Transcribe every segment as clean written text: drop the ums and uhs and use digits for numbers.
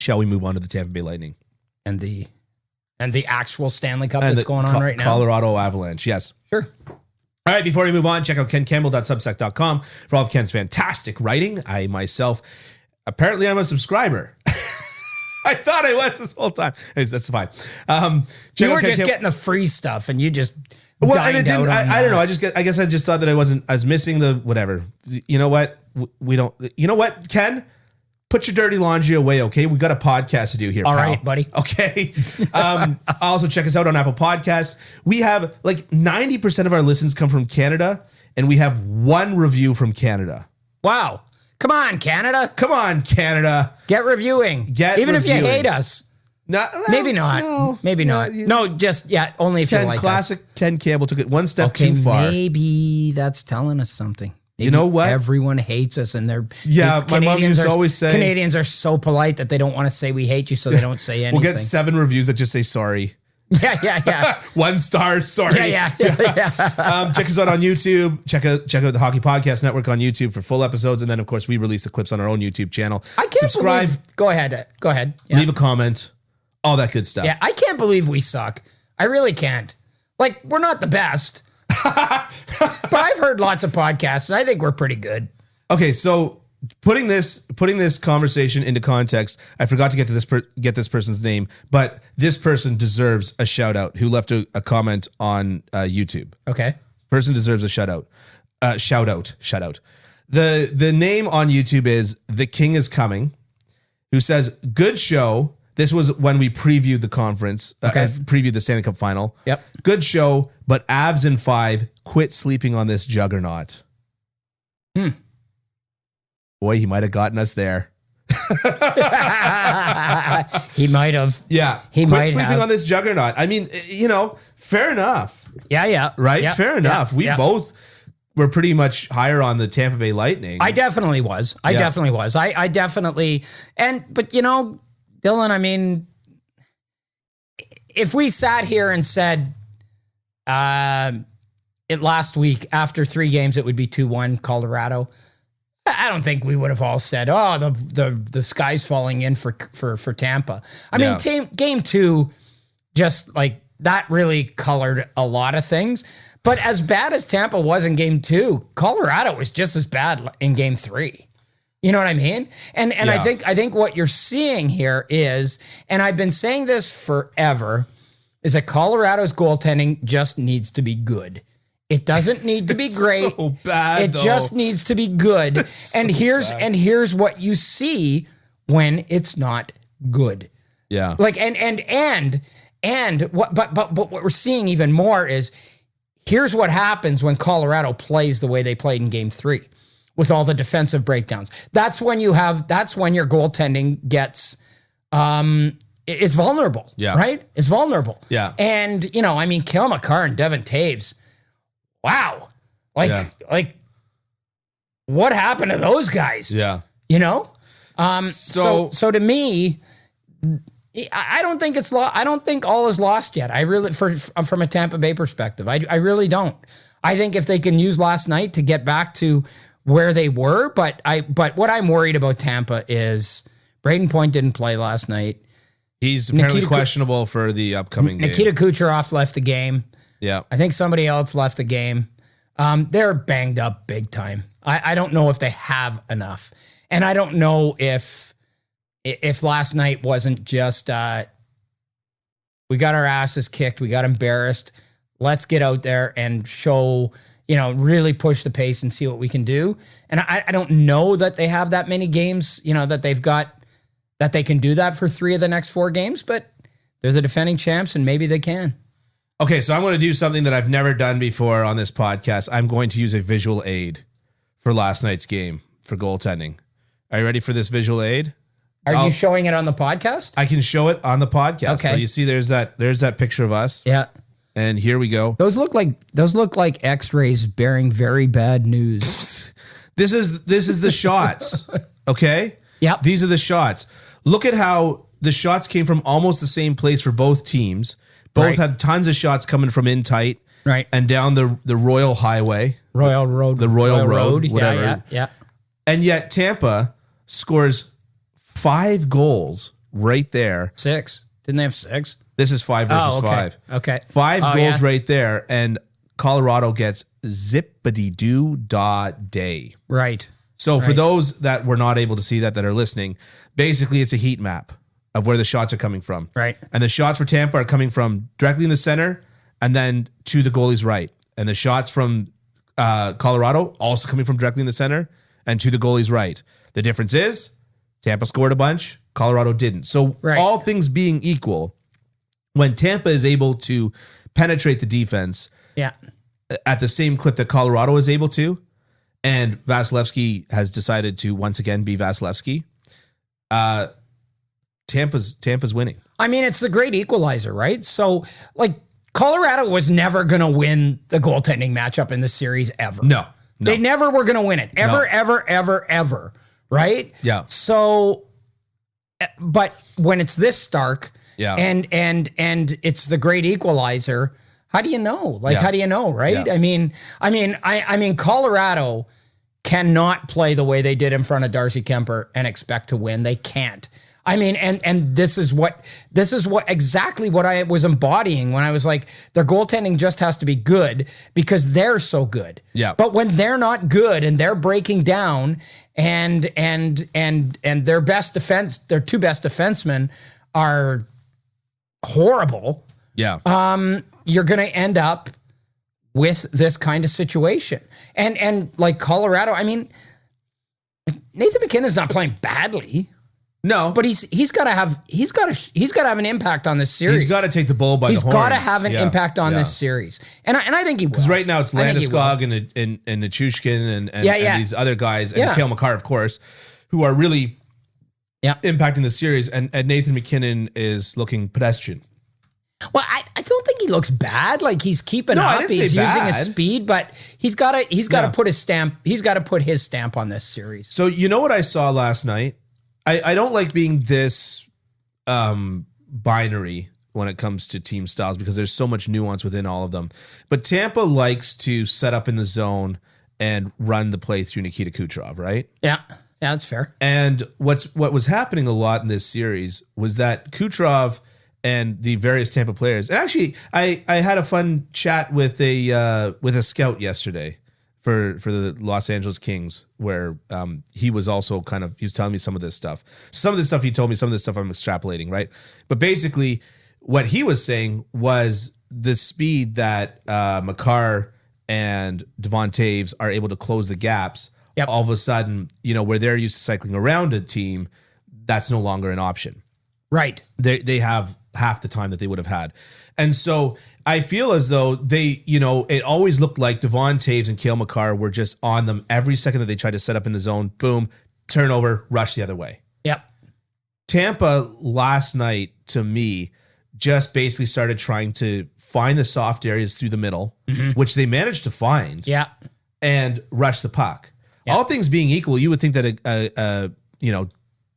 Shall we move on to the Tampa Bay Lightning? And the actual Stanley Cup that's going on right now? Colorado Avalanche, yes. Sure. All right, before we move on, check out kencampbell.substack.com for all of Ken's fantastic writing. I myself, apparently I'm a subscriber. I thought I was this whole time. That's fine. You were just getting the free stuff and you just I don't know. I guess I just thought that I was missing the whatever. You know what? We don't. You know what, Ken? Put your dirty laundry away, okay? We got a podcast to do here, all pal. right, buddy. Okay. Also, check us out on Apple Podcasts. We have like 90% of our listens come from Canada, and we have one review from Canada. Wow. Come on, Canada. Come on, Canada. Get reviewing. Even if you hate us. No, maybe not. No, maybe not. No, just, only if you like classic us. Ken Campbell took it one step too far. Maybe that's telling us something. Maybe you know what? Everyone hates us, and my mom used to always say Canadians are so polite that they don't want to say we hate you, so they don't say anything. We'll get 7 reviews that just say sorry. Yeah. 1 star, sorry. Yeah. Check us out on YouTube. Check out the Hockey Podcast Network on YouTube for full episodes, and then of course we release the clips on our own YouTube channel. I can't subscribe. Go ahead. Yeah. Leave a comment. All that good stuff. Yeah, I can't believe we suck. I really can't. Like, we're not the best. But I've heard lots of podcasts, and I think we're pretty good. Okay, so putting this conversation into context, I forgot to get to this person's name, but this person deserves a shout out. Who left a comment on YouTube? Okay, person deserves a shout out. Shout out. The name on YouTube is The King Is Coming, who says, "Good show." This was when we previewed the conference, previewed the Stanley Cup final. Yep. Good show, but Avs in 5, quit sleeping on this juggernaut. Boy, he might have gotten us there. He might have. Yeah. Quit sleeping on this juggernaut. I mean, fair enough. Yeah. Right? Yeah, fair enough. We both were pretty much higher on the Tampa Bay Lightning. I definitely was. I definitely, but Dylan, I mean, if we sat here and said it last week, after 3 games, it would be 2-1 Colorado, I don't think we would have all said, "Oh, the sky's falling in for Tampa." I mean, game 2, just like that, really colored a lot of things. But as bad as Tampa was in game 2, Colorado was just as bad in game 3. You know what I mean? And I think what you're seeing here is, and I've been saying this forever, is that Colorado's goaltending just needs to be good. It doesn't need to be great. So bad, though. Just needs to be good. And here's what you see when it's not good. Yeah. Like and what we're seeing even more is, here's what happens when Colorado plays the way they played in game 3. With all the defensive breakdowns. That's when your goaltending gets is vulnerable. Yeah. Right? It's vulnerable. Yeah. And Cale Makar and Devin Taves. Wow. Like what happened to those guys? Yeah. So to me, I don't think it's I don't think all is lost yet. I really, from a Tampa Bay perspective, I really don't. I think if they can use last night to get back to where they were, but what I'm worried about Tampa is Braden Point didn't play last night. He's apparently questionable for the upcoming game. Nikita Kucherov left the game. Yeah. I think somebody else left the game. They're banged up big time. I don't know if they have enough. And I don't know if last night wasn't just we got our asses kicked, we got embarrassed. Let's get out there and show, really push the pace and see what we can do. And I don't know that they have that many games, that they've got, that they can do that for 3 of the next 4 games, but they're the defending champs and maybe they can. Okay, so I'm going to do something that I've never done before on this podcast. I'm going to use a visual aid for last night's game for goaltending. Are you ready for this visual aid? Are you showing it on the podcast? I can show it on the podcast. Okay. So you see there's that picture of us. Yeah. And here we go. Those look like X-rays bearing very bad news. This is the shots. Okay? Yep. These are the shots. Look at how the shots came from almost the same place for both teams. Both had tons of shots coming from in tight. Right. And down the Royal Highway. Royal Road. The Royal Road, whatever. Yeah. And yet Tampa scores 5 goals right there. 6. Didn't they have 6? This is 5 versus 5. Okay. 5 goals right there, and Colorado gets zippity-doo-dah-day. Right. So for those that were not able to see that are listening, basically it's a heat map of where the shots are coming from. Right. And the shots for Tampa are coming from directly in the center and then to the goalie's right. And the shots from Colorado also coming from directly in the center and to the goalie's right. The difference is Tampa scored a bunch, Colorado didn't. So all things being equal, when Tampa is able to penetrate the defense at the same clip that Colorado is able to, and Vasilevsky has decided to once again be Vasilevsky, Tampa's winning. I mean, it's the great equalizer, right? So, like, Colorado was never going to win the goaltending matchup in this series ever. No. They never were going to win it. Ever. Right? Yeah. So, but when it's this stark and it's the great equalizer, how do you know? Like, how do you know, right? Yeah. I mean, Colorado cannot play the way they did in front of Darcy Kemper and expect to win. They can't. I mean, and this is what exactly what I was embodying when I was like, their goaltending just has to be good because they're so good. Yeah. But when they're not good and they're breaking down and their best defense, their 2 best defensemen are horrible. Yeah. You're going to end up with this kind of situation. And like Colorado, I mean, Nathan McKinnon's not playing badly. No, but he's got to have an impact on this series. He's got to take the bull by the horns. He's got to have an impact on this series, and I think he will. Because right now it's Landeskog and Nichushkin and these other guys and Cale Makar, of course, who are really impacting the series. And Nathan McKinnon is looking pedestrian. Well, I don't think he looks bad. Like he's keeping up. He's using his speed, but he's got to put his stamp. He's got to put his stamp on this series. So you know what I saw last night? I don't like being this binary when it comes to team styles because there's so much nuance within all of them. But Tampa likes to set up in the zone and run the play through Nikita Kucherov, right? Yeah, that's fair. And what was happening a lot in this series was that Kucherov and the various Tampa players. And actually, I had a fun chat with a scout yesterday for the Los Angeles Kings, where he was also he was telling me some of this stuff. Some of this stuff he told me, some of this stuff I'm extrapolating, right? But basically, what he was saying was the speed that Makar and Devon Taves are able to close the gaps. Yep. All of a sudden, where they're used to cycling around a team, that's no longer an option. Right. They have half the time that they would have had. And so I feel as though they, it always looked like Devon Taves and Cale Makar were just on them every second that they tried to set up in the zone. Boom, turnover, rush the other way. Yep. Tampa last night, to me, just basically started trying to find the soft areas through the middle, which they managed to find. Yeah. And rush the puck. Yep. All things being equal, you would think that a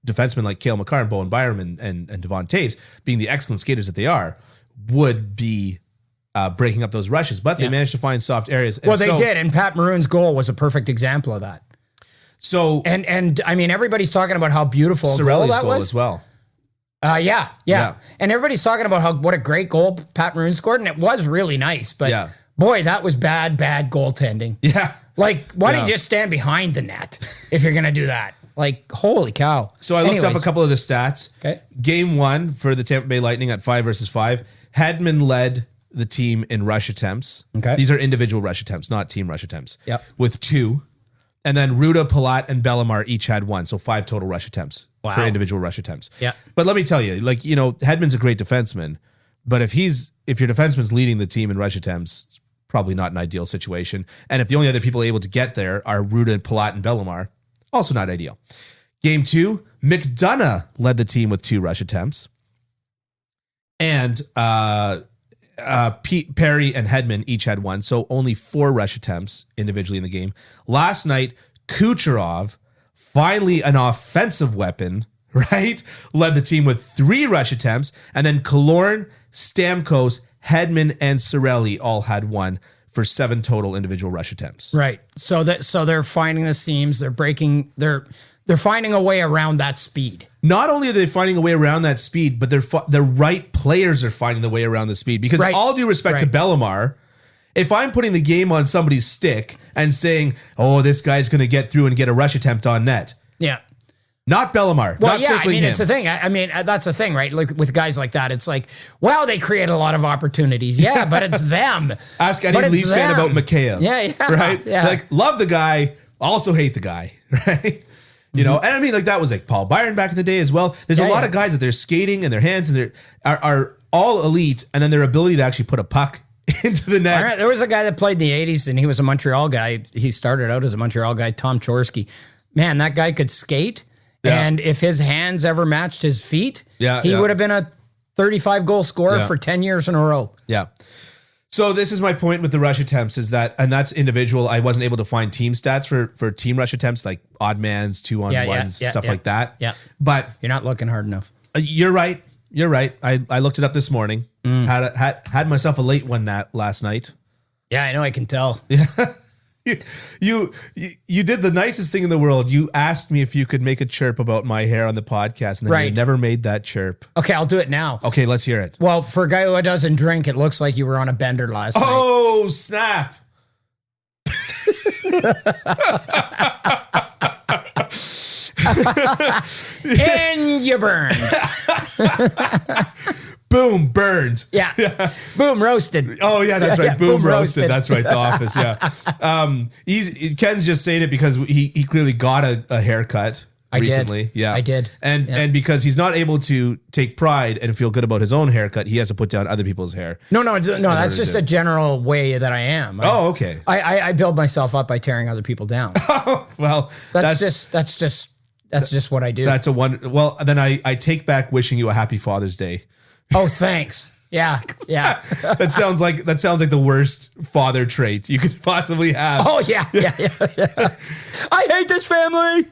defensemen like Cale Makar and Bowen Byram and Devon Taves, being the excellent skaters that they are, would be breaking up those rushes, but they managed to find soft areas. And they did, and Pat Maroon's goal was a perfect example of that. So, and I mean, everybody's talking about how beautiful Cirelli's goal as well. Yeah. And everybody's talking about what a great goal Pat Maroon scored, and it was really nice. But boy, that was bad goaltending. Yeah, like why don't you just stand behind the net if you're gonna do that? Like, holy cow. So I looked up a couple of the stats. Okay. Game 1 for the Tampa Bay Lightning at 5 versus 5. Hedman led the team in rush attempts. Okay. These are individual rush attempts, not team rush attempts. Yep. With 2. And then Ruda, Palat, and Bellemare each had 1. So 5 total rush attempts for individual rush attempts. Yeah. But let me tell you, Hedman's a great defenseman. But if your defenseman's leading the team in rush attempts, it's probably not an ideal situation. And if the only other people able to get there are Ruda, Palat, and Bellemare, also not ideal. Game 2, McDonough led the team with 2 rush attempts. And Perry and Hedman each had 1. So only 4 rush attempts individually in the game. Last night, Kucherov, finally an offensive weapon, right? Led the team with 3 rush attempts. And then Killorn, Stamkos, Hedman, and Cirelli all had 1. For 7 total individual rush attempts. Right. So they're finding the seams. They're breaking. They're finding a way around that speed. not only are they finding a way around that speed, but the right players are finding the way around the speed. Because all due respect to Bellemare, if I'm putting the game on somebody's stick and saying, oh, this guy's going to get through and get a rush attempt on net. Yeah. Not Bellemare. Well, not I mean, him. it's a thing. I mean, that's the thing, right? Like with guys like that, it's like, wow, they create a lot of opportunities. Yeah, but it's them. Ask any Leafs fan about Mikheyev. Yeah. Right? Yeah. Like, love the guy, also hate the guy, right? You know, and I mean, like that was like Paul Byron back in the day as well. There's a lot of guys that their skating and their hands and their are all elite, and then their ability to actually put a puck into the net. All right, there was a guy that played in the 80s, and he was a Montreal guy. He started out as a Montreal guy, Tom Chorsky. Man, that guy could skate, and if his hands ever matched his feet, he would have been a 35-goal scorer for 10 years in a row. Yeah. So this is my point with the rush attempts is that, and that's individual. I wasn't able to find team stats for team rush attempts, like odd mans, 2-on-1s, stuff like that. Yeah. But you're not looking hard enough. You're right. You're right. I looked it up this morning. Had myself a late one last night. Yeah, I know. I can tell. Yeah. You did the nicest thing in the world. You asked me if you could make a chirp about my hair on the podcast, and then you never made that chirp. Okay, I'll do it now. Okay, let's hear it. Well, for a guy who doesn't drink, it looks like you were on a bender last night. Oh, snap. And you burned. Boom, burned. Yeah. Boom, roasted. Oh, yeah, that's right. Boom, roasted. That's right. The Office, yeah. Ken's just saying it because he clearly got a haircut recently. Yeah, I did. And because he's not able to take pride and feel good about his own haircut, he has to put down other people's hair. No, that's just a general way that I am. Okay. I build myself up by tearing other people down. Well, that's just what I do. That's a one. Well, then I take back wishing you a happy Father's Day. Oh, thanks. Yeah. That sounds like the worst father trait you could possibly have. Oh yeah. I hate this family.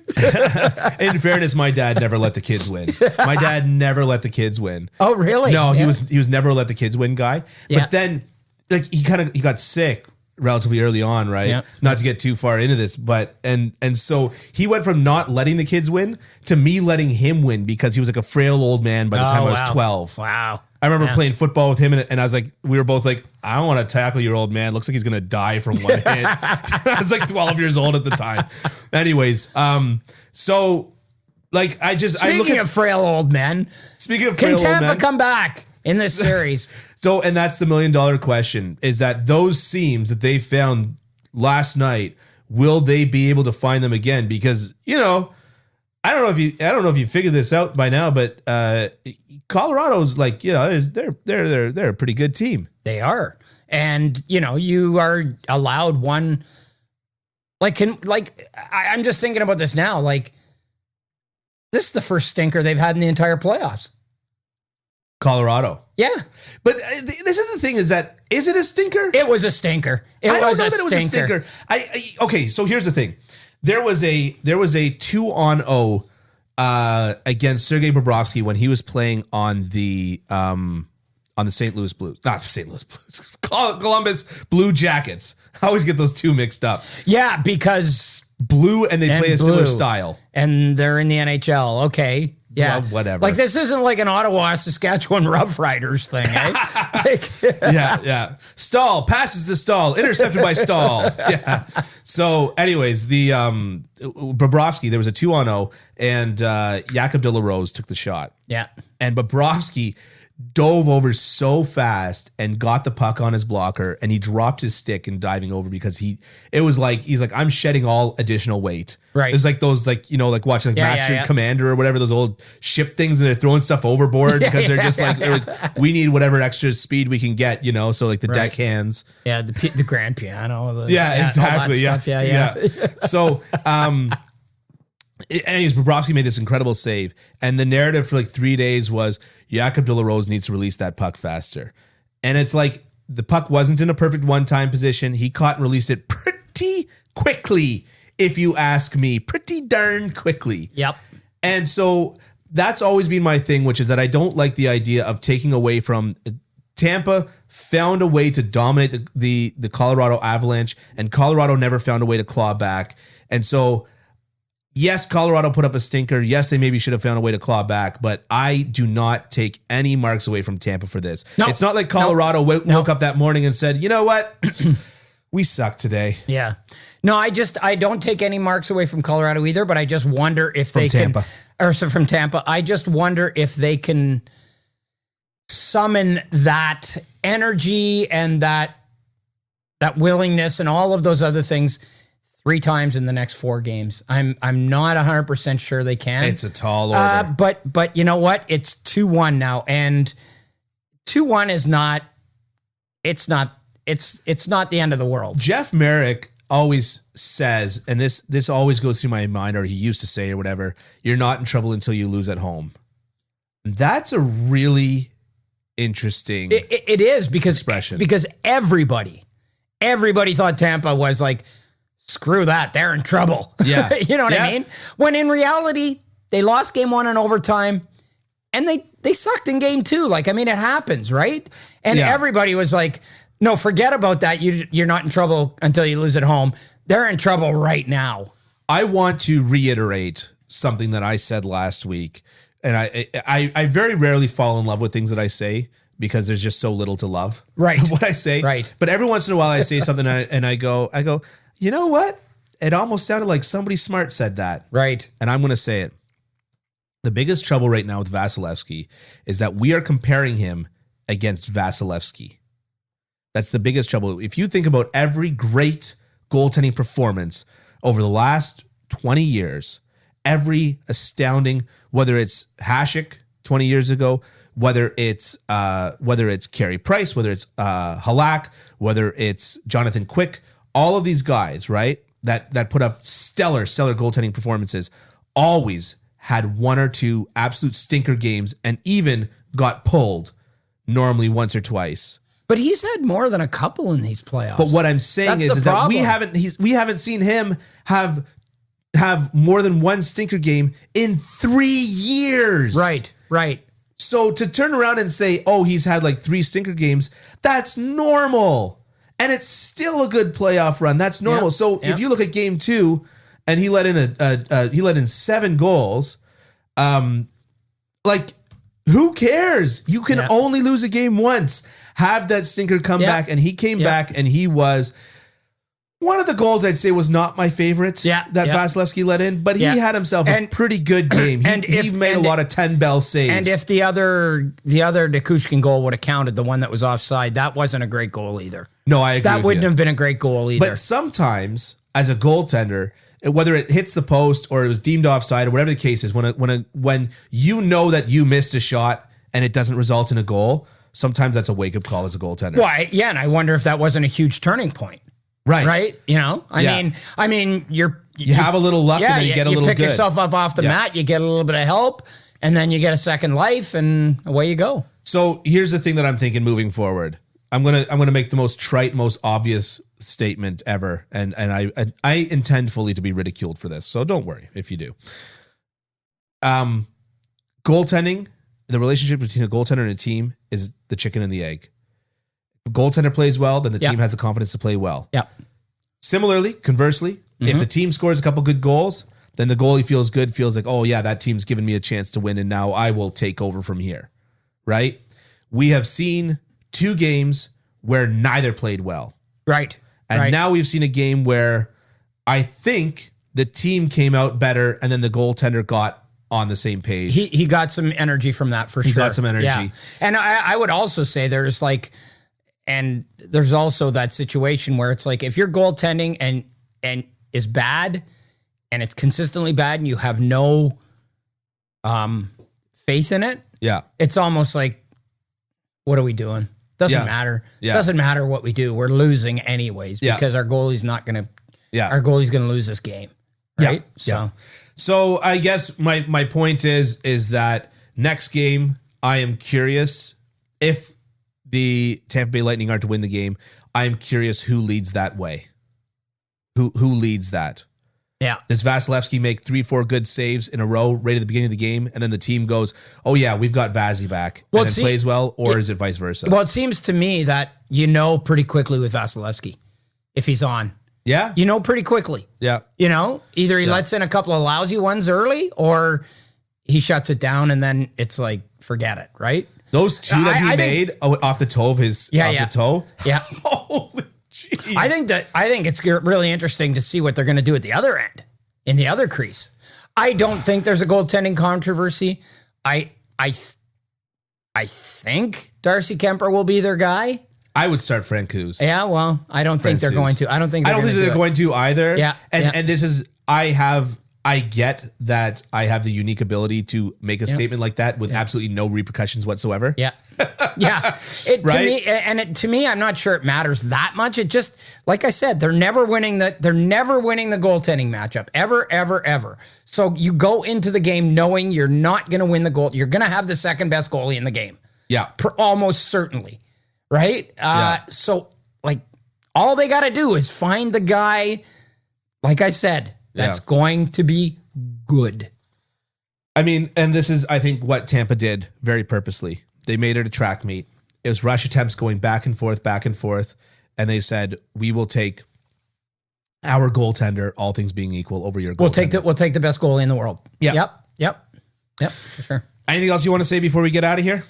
In fairness, my dad never let the kids win. My dad never let the kids win. Oh really? No, he was never let the kids win guy. Yeah. But then, like he got sick relatively early on, right? Yeah. Not to get too far into this, but and so he went from not letting the kids win to me letting him win because he was like a frail old man by the time I was 12. Wow. I remember playing football with him, and I was like, we were both like, I don't want to tackle your old man. Looks like he's gonna die from one hit. I was like 12 years old at the time. Anyways, so like Speaking of frail old men, can Tampa come back in this series? So, and that's the $1 million question: is that those seams that they found last night, will they be able to find them again? Because I don't know if you figured this out by now, but Colorado's like, they're a pretty good team. They are. And you are allowed one I'm just thinking about this now. Like, this is the first stinker they've had in the entire playoffs. Colorado. Yeah. But this is the thing is it a stinker? It was a stinker. It was a stinker. Okay, so here's the thing. There was a 2-on-0 against Sergei Bobrovsky when he was playing on the St. Louis Blues. Not St. Louis Blues. Columbus Blue Jackets. I always get those two mixed up. Yeah, because blue and they play a similar style. And they're in the NHL. Okay. Yeah. Well, whatever. Like, this isn't like an Ottawa, Saskatchewan Rough Riders thing, eh? Yeah. Stahl passes to Stahl, intercepted by Stahl. Yeah. So, anyways, the Bobrovsky, there was a 2-on-0, and Jakob de la Rose took the shot. Yeah. And Bobrovsky dove over so fast and got the puck on his blocker, and he dropped his stick in diving over because he's like, I'm shedding all additional weight. Right. It's like those, like watching Master and Commander or whatever, those old ship things, and they're throwing stuff overboard because they're just like, we need whatever extra speed we can get, so like the deck hands. Yeah. The grand piano. Exactly. All that stuff. Yeah. So, anyways, Bobrovsky made this incredible save, and the narrative for like 3 days was Jakob de la Rose needs to release that puck faster. And it's like the puck wasn't in a perfect one-time position. He caught and released it pretty quickly, if you ask me, pretty darn quickly. Yep. And so that's always been my thing, which is that I don't like the idea of taking away from Tampa. Found a way to dominate the Colorado Avalanche, and Colorado never found a way to claw back. And so Yes, Colorado put up a stinker. Yes, they maybe should have found a way to claw back, but I do not take any marks away from Tampa for this. No. It's not like Colorado woke up that morning and said, you know what? We suck today. Yeah. No, I don't take any marks away from Colorado either, but I just wonder if they can, from Tampa, I just wonder if they can summon that energy and that willingness and all of those other things 3 times in the next 4 games. I'm not 100% sure they can. It's a tall order. But you know what? It's 2-1 now, and 2-1 is not. It's not the end of the world. Jeff Merrick always says, and this always goes through my mind, or he used to say, or whatever. You're not in trouble until you lose at home. That's a really interesting. It is expression. because everybody thought Tampa was like, screw that, they're in trouble. Yeah. You know what I mean? When in reality, they lost game 1 in overtime and they sucked in game 2. Like, I mean, it happens, right? And everybody was like, no, forget about that. You're not in trouble until you lose at home. They're in trouble right now. I want to reiterate something that I said last week. And I very rarely fall in love with things that I say because there's just so little to love. Right. What I say. Right. But every once in a while I say something and I go, you know what? It almost sounded like somebody smart said that. Right. And I'm going to say it. The biggest trouble right now with Vasilevsky is that we are comparing him against Vasilevsky. That's the biggest trouble. If you think about every great goaltending performance over the last 20 years, every astounding, whether it's Hasek 20 years ago, whether it's Carey Price, whether it's Halak, whether it's Jonathan Quick, all of these guys, right, that put up stellar goaltending performances, always had 1 or 2 absolute stinker games and even got pulled normally once or twice. But he's had more than a couple in these playoffs. But what I'm saying is that we haven't seen him have more than 1 stinker game in 3 years. Right. So to turn around and say, oh, he's had like 3 stinker games, that's normal. And it's still a good playoff run. That's normal. Yep. So if you look at game 2 and he let in 7 goals, like, who cares? You can only lose a game once. Have that stinker come back, and he came back, and he was one of the goals I'd say was not my favorite that Vasilevsky let in, but he had himself a pretty good game. He made a lot of 10-bell saves. And if the other Nikushkin goal would have counted, the one that was offside, that wasn't a great goal either. No, I agree. That wouldn't have been a great goal either. But sometimes, as a goaltender, whether it hits the post or it was deemed offside or whatever the case is, when you know that you missed a shot and it doesn't result in a goal, sometimes that's a wake-up call as a goaltender. Well, and I wonder if that wasn't a huge turning point. Right. You know, I mean, you have a little luck and then you get a little good. You pick yourself up off the mat, you get a little bit of help, and then you get a second life, and away you go. So here's the thing that I'm thinking moving forward. I'm gonna make the most trite, most obvious statement ever, and I intend fully to be ridiculed for this. So don't worry if you do. Goaltending, the relationship between a goaltender and a team is the chicken and the egg. If a goaltender plays well, then the team has the confidence to play well. Yeah. Similarly, conversely, if the team scores a couple good goals, then the goalie feels good, feels like, oh yeah, that team's given me a chance to win, and now I will take over from here. Right? We have seen 2 games where neither played well. Right. And now we've seen a game where I think the team came out better and then the goaltender got on the same page. He got some energy from that for sure. He got some energy. Yeah. And I would also say there's also that situation where it's like if you're goaltending and is bad and it's consistently bad and you have no faith in it. Yeah. It's almost like, what are we doing? Doesn't matter. Yeah. Doesn't matter what we do. We're losing anyways because our goalie's not going to, our goalie's going to lose this game. Right. So I guess my point is that next game, I am curious if the Tampa Bay Lightning are to win the game. I am curious who leads that way. Who leads that? Yeah. Does Vasilevsky make 3-4 good saves in a row right at the beginning of the game, and then the team goes, "Oh yeah, we've got Vazzy back," and then plays well, or is it vice versa? Well, it seems to me that pretty quickly with Vasilevsky if he's on. Yeah. You know pretty quickly. Yeah. You know, either he lets in a couple of lousy ones early or he shuts it down and then it's like, forget it, right? Those two that he made off the toe of his the toe. Yeah. Holy jeez. I think it's really interesting to see what they're going to do at the other end, in the other crease. I don't think there's a goaltending controversy. I think Darcy Kemper will be their guy. I would start Francouz. Yeah, well, I don't think they're going to. I don't think they're going to either. Yeah. And this is, I get that I have the unique ability to make a statement like that with absolutely no repercussions whatsoever. Yeah. Yeah. To me, I'm not sure it matters that much. It just, like I said, they're never winning the goaltending matchup. Ever. So you go into the game knowing you're not going to win the goal. You're going to have the second best goalie in the game. Yeah. Almost certainly. Right? So, like, all they got to do is find the guy, like I said, that's going to be good. I mean, and this is, I think, what Tampa did very purposely. They made it a track meet. It was rush attempts going back and forth, and they said, we will take our goaltender, all things being equal, over your goaltender. We'll take the best goalie in the world. Yeah. Yep, for sure. Anything else you want to say before we get out of here?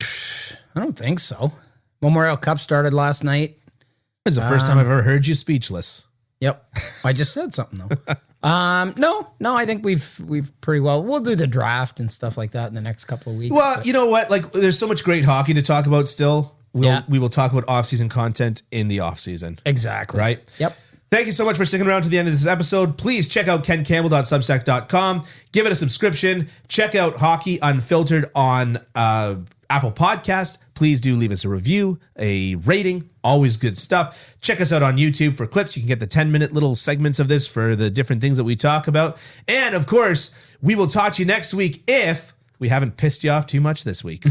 I don't think so. Memorial Cup started last night. It's the first time I've ever heard you speechless. Yep. I just said something though. No, I think we've pretty well, we'll do the draft and stuff like that in the next couple of weeks. Well, you know what? Like, there's so much great hockey to talk about still. We will talk about off-season content in the off-season. Exactly. Right? Yep. Thank you so much for sticking around to the end of this episode. Please check out kencampbell.substack.com. Give it a subscription. Check out Hockey Unfiltered on Apple Podcast. Please do leave us a review, a rating, always good stuff. Check us out on YouTube for clips. You can get the 10-minute little segments of this for the different things that we talk about. And of course, we will talk to you next week if we haven't pissed you off too much this week.